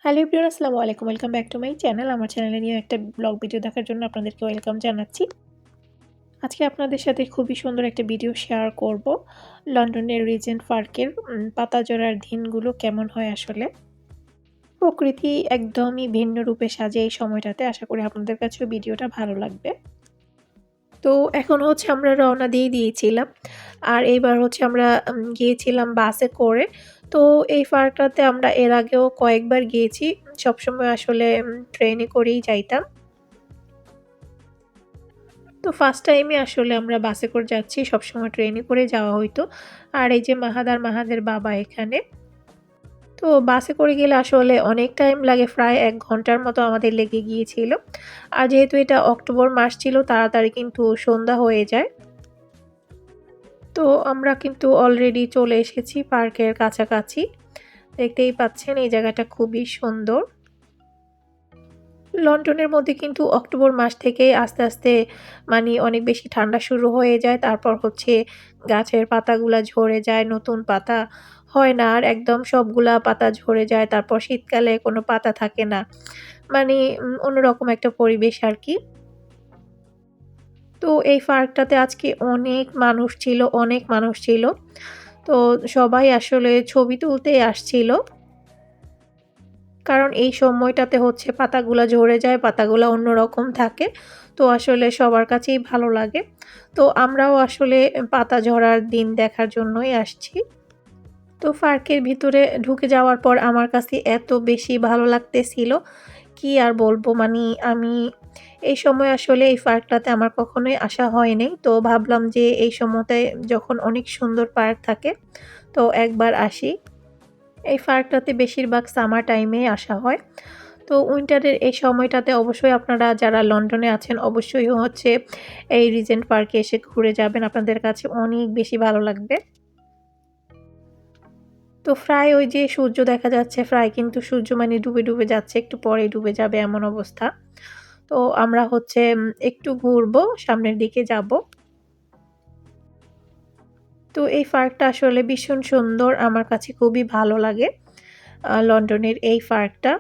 Hello everyone, আসসালামু আলাইকুম। Welcome back to my channel. আমার চ্যানেলে নিয়ে একটা ব্লগ ভিডিও দেখার জন্য আপনাদেরকে ওয়েলকাম জানাচ্ছি। আজকে আপনাদের সাথে খুবই সুন্দর একটা ভিডিও শেয়ার করব। লন্ডনের রিজেন্ট পার্কের পাতাঝরার দিনগুলো কেমন হয় আসলে। প্রকৃতি একদমই ভিন্ন রূপে সাজে এই সময়টাতে। আশা করি আপনাদের কাছেও ভিডিওটা ভালো লাগবে। তো এখন হচ্ছে আমরা রওনা দিয়ে দিয়েছিলাম। আর এইবার হচ্ছে আমরা গিয়েছিলাম বাসে করে। তো এই পার্কটাতে আমরা এর আগেও কয়েকবার গিয়েছি। সবসময় আসলে ট্রেনে করেই যাইতাম। তো ফার্স্ট টাইমে আসলে আমরা বাসে করে যাচ্ছি। সবসময় ট্রেনে করে যাওয়া হইতো। আর এই যে মাহাদ আর মাহাদের বাবা এখানে। তো বাসে করে গেলে আসলে অনেক টাইম লাগে, প্রায় ১ ঘন্টার মতো আমাদের লেগে গিয়েছিল। আর যেহেতু এটা অক্টোবর মাস ছিল, তাড়াতাড়ি কিন্তু সন্ধ্যা হয়ে যায়। তো আমরা কিন্তু অলরেডি চলে এসেছি পার্কের কাছাকাছি। দেখতেই পাচ্ছেন এই জায়গাটা খুবই সুন্দর। লন্ডনের মধ্যে কিন্তু অক্টোবর মাস থেকেই আস্তে, আস্তে মানে অনেক বেশি ঠান্ডা শুরু হয়ে যায়। তারপর হচ্ছে গাছের পাতাগুলা ঝরে যায়, নতুন পাতা হয় না আর, একদম সবগুলা পাতা ঝরে যায়। তারপর শীতকালে কোনো পাতা থাকে না। মানে অন্যরকম একটা পরিবেশ আরকি। তো এই পার্কটাতে আজকে অনেক মানুষ ছিল, অনেক মানুষ ছিল। তো সবাই আসলে ছবি তুলতেই আসছিল। কারণ এই সময়টাতে হচ্ছে পাতাগুলা ঝরে যায়, পাতাগুলা অন্যরকম থাকে। তো আসলে সবার কাছেই ভালো লাগে। তো আমরাও আসলে পাতা ঝরার দিন দেখার জন্যই আসছি। তো পার্কের ভিতরে ঢুকে যাওয়ার পর আমার কাছে এত বেশি ভালো লাগতেছিল, কি আর বলবো। আমি এই সময় আসলে এই পার্কটাতে আমার কখনোই আসা হয় নাই। তো ভাবলাম যে এই সময়টায় যখন অনেক সুন্দর পার্ক থাকে, তো একবার আসি। এই পার্কটাতে বেশিরভাগ সামার টাইমেই আসা হয়। তো উইন্টারের এই সময়টাতে অবশ্যই আপনারা যারা লন্ডনে আছেন অবশ্যই হচ্ছে এই রিজেন্ট পার্কে এসে ঘুরে যাবেন। আপনাদের কাছে অনেক বেশি ভালো লাগবে। তো প্রায় ওই যে সূর্য দেখা যাচ্ছে, প্রায় কিন্তু সূর্য মানে ডুবে, ডুবে যাচ্ছে। একটু পরেই ডুবে যাবে এমন অবস্থা। তো আমরা হচ্ছে একটু ঘুরবো, সামনের দিকে যাবো। তো এই পার্কটা আসলে ভীষণ সুন্দর। আমার কাছে খুবই ভালো লাগে লন্ডনের এই পার্কটা।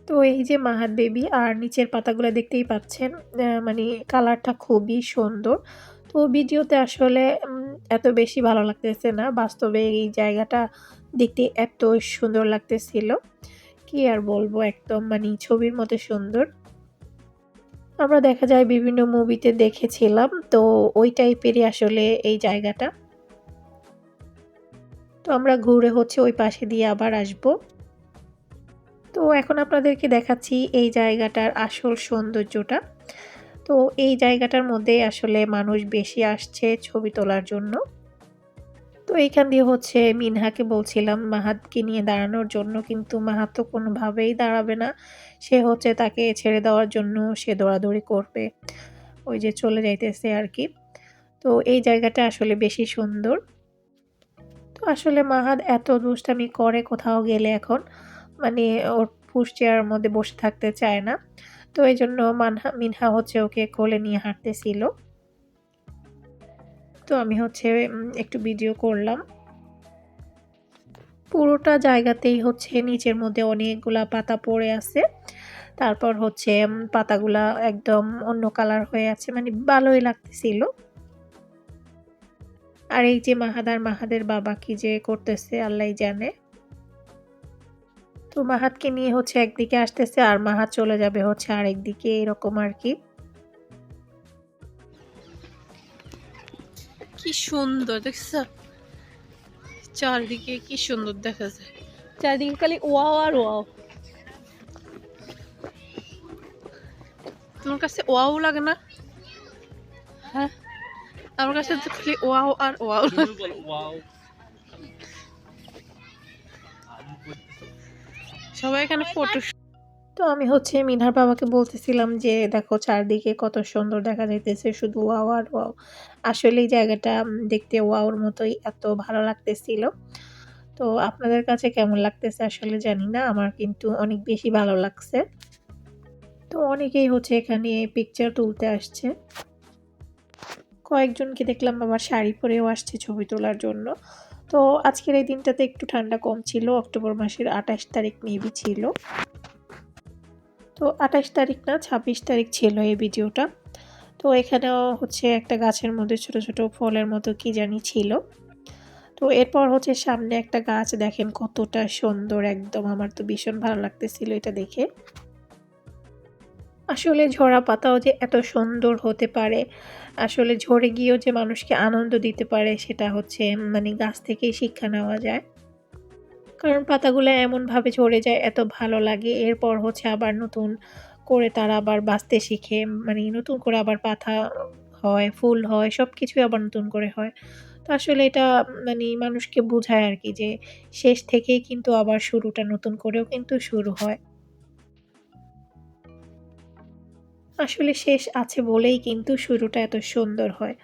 তো এই যে মাহাদ বেবি আর নিচের পাতাগুলা দেখতেই পাচ্ছেন। মানে কালারটা খুবই সুন্দর। তো ভিডিওতে আসলে এত বেশি ভালো লাগতেছে না। বাস্তবে এই জায়গাটা দেখতে এত সুন্দর লাগতেছিল। কি আর বলবো, একদম মানে ছবির মতো সুন্দর। আমরা দেখা যায় বিভিন্ন মুভিতে দেখেছিলাম। তো ওই টাইপেরই আসলে এই জায়গাটা। তো আমরা ঘুরে হচ্ছে ওই পাশে দিয়ে আবার আসবো। তো এখন আপনাদেরকে দেখাচ্ছি এই জায়গাটার আসল সৌন্দর্যটা। তো এই জায়গাটার মধ্যেই আসলে মানুষ বেশি আসছে ছবি তোলার জন্য। তো এইখান দিয়ে হচ্ছে মিনহাকে বলছিলাম মাহাতকে নিয়ে দাঁড়ানোর জন্য, কিন্তু মাহাত তো কোনোভাবেই দাঁড়াবে না। সে হচ্ছে তাকে ছেড়ে দেওয়ার জন্য সে দৌড়াদৌড়ি করবে। ওই যে চলে যাইতেছে আরকি। তো এই জায়গাটা আসলে বেশি সুন্দর। তো আসলে মাহাত এত দুষ্টামি করে কোথাও গেলে এখন। মানে ওর পুশ চেয়ারের মধ্যে বসে থাকতে চায় না। তো এইজন্য মিনহা হচ্ছে ওকে কোলে নিয়ে হাঁটতেছিল। তো আমি হচ্ছে একটু ভিডিও করলাম। পুরোটা জায়গাতেই হচ্ছে নিচের মধ্যে অনেকগুলা পাতা পড়ে আছে। তারপর হচ্ছে পাতাগুলা একদম অন্য কালার হয়ে আছে। মানে ভালোই লাগতেছিল। আর এই যে মাহাদ আর মাহাদের বাবা কি যে করতেছে আল্লাহই জানে। তো মাহাতকে নিয়ে হচ্ছে একদিকে আসতেছে আর মাহাত চলে যাবে হচ্ছে আরেকদিকে, এরকম আরকি। কি সুন্দর দেখছো, চারদিকে কি সুন্দর দেখা যায়। চারদিকে খালি ওয়াও আর ওয়াও। তোমার কাছে ওয়াও লাগে না? হ্যাঁ, আমার কাছে তো খালি ওয়াও আর ওয়াও। সবাই এখানে ফটো। তো আমি হচ্ছে মিনহার বাবাকে বলতেছিলাম যে, "দেখো চারদিকে কত সুন্দর দেখা যাইতেছে, শুধু ওয়াও আর ওয়াও।" আসলেই জায়গাটা দেখতে ওয়াওর মতোই এত ভালো লাগতেছিল। তো আপনাদের কাছে কেমন লাগতেছে আসলে জানি না। আমার কিন্তু অনেক বেশি ভালো লাগছে। তো অনেকেই হচ্ছে এখানে পিকচার তুলতে আসছে। কয়েকজনকে দেখলাম আবার শাড়ি পরেও আসছে ছবি তোলার জন্য। তো তো আজকের এই দিনটাতে একটু ঠান্ডা কম ছিল। অক্টোবর মাসের ২৮ তারিখ মেবি ছিল। তো ২৮ তারিখ না ২৬ তারিখ ছিল এই ভিডিওটা। তো এখানেও হচ্ছে একটা গাছের মধ্যে ছোট, ছোট ফলের মতো কি জানি ছিল। তো এরপর হচ্ছে সামনে একটা গাছ দেখেন কতটা সুন্দর একদম, আমার তো ভীষণ ভালো লাগতেছিল এটা দেখে। আসলে ঝরা পাতাও যে এত সুন্দর হতে পারে, আসলে ঝরে গিয়েও যে মানুষকে আনন্দ দিতে পারে সেটা হচ্ছে মানে গাছ থেকেই শিক্ষা নেওয়া যায়। কারণ পাতাগুলো এমনভাবে ঝরে যায় এত ভালো লাগে। এরপর হচ্ছে আবার নতুন করে তারা আবার বাঁচতে শিখে। মানে নতুন করে আবার পাতা হয়, ফুল হয়, সবকিছুই আবার নতুন করে হয়। তো আসলে এটা মানে মানুষকে বোঝায় আরকি যে শেষ থেকেই কিন্তু আবার শুরুটা নতুন করেও কিন্তু শুরু হয়। আসলে শেষ আছে বলেই কিন্তু শুরুটা এত সুন্দর হয়।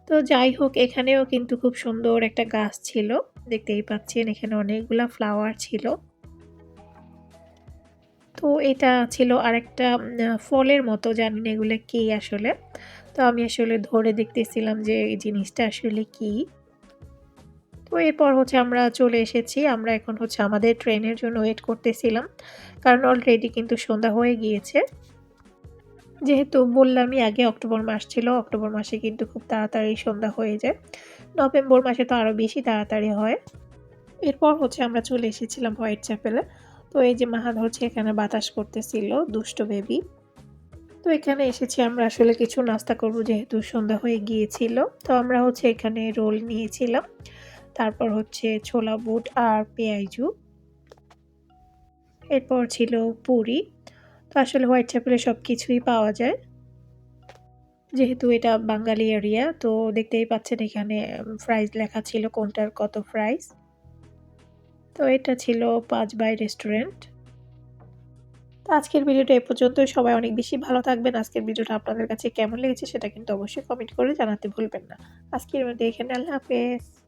তো যাই হোক এখানেও কিন্তু খুব সুন্দর একটা গাছ ছিল। দেখতেই পাচ্ছেন এখানে অনেকগুলা ফ্লাওয়ার ছিল। তো এটা ছিল আরেকটা ফলের মতো, জানি না এগুলা কি আসলে। তো আমি আসলে ধরে দেখতেছিলাম যে এই জিনিসটা আসলে কি? তো এরপর হচ্ছে আমরা চলে এসেছি। আমরা এখন হচ্ছে আমাদের ট্রেনের জন্য ওয়েট করতেছিলাম। কারণ অলরেডি কিন্তু সন্ধ্যা হয়ে গিয়েছে। যেহেতু বললামই আগে অক্টোবর মাস ছিল, অক্টোবর মাসে কিন্তু খুব তাড়াতাড়ি সন্ধ্যা হয়ে যায়। নভেম্বর মাসে তো আরো বেশি তাড়াতাড়ি হয়। এরপর হচ্ছে আমরা চলে এসেছিলাম হোয়াইট চ্যাপেলে। তো এই যে মাহাদ হচ্ছে এখানে বাতাস করতেছিল, দুষ্ট বেবি। তো এখানে এসেছি আমরা আসলে কিছু নাস্তা করব যেহেতু সন্ধ্যা হয়ে গিয়েছিল। তো আমরা হচ্ছে এখানে রোল নিয়েছিলাম। তারপর হচ্ছে ছোলা বুট আর পেঁয়াজু। এরপর ছিল পুরি। তো আসলে হোয়াইট চ্যাপেলে সবকিছুই পাওয়া যায়। যেহেতু এটা বাঙালি এরিয়া তো দেখতেই পাচ্ছেন এখানে প্রাইস লেখা ছিল কোনটার কত প্রাইস। তো এটা ছিল ৫ বাই রেস্টুরেন্ট। তো আজকের ভিডিওটা এ পর্যন্তই। সবাই অনেক বেশি ভালো থাকবেন। আজকের ভিডিওটা আপনাদের কাছে কেমন লেগেছে সেটা কিন্তু অবশ্যই কমেন্ট করে জানাতে ভুলবেন না। আজকের মতো এখানে আল্লাহ হাফেজ।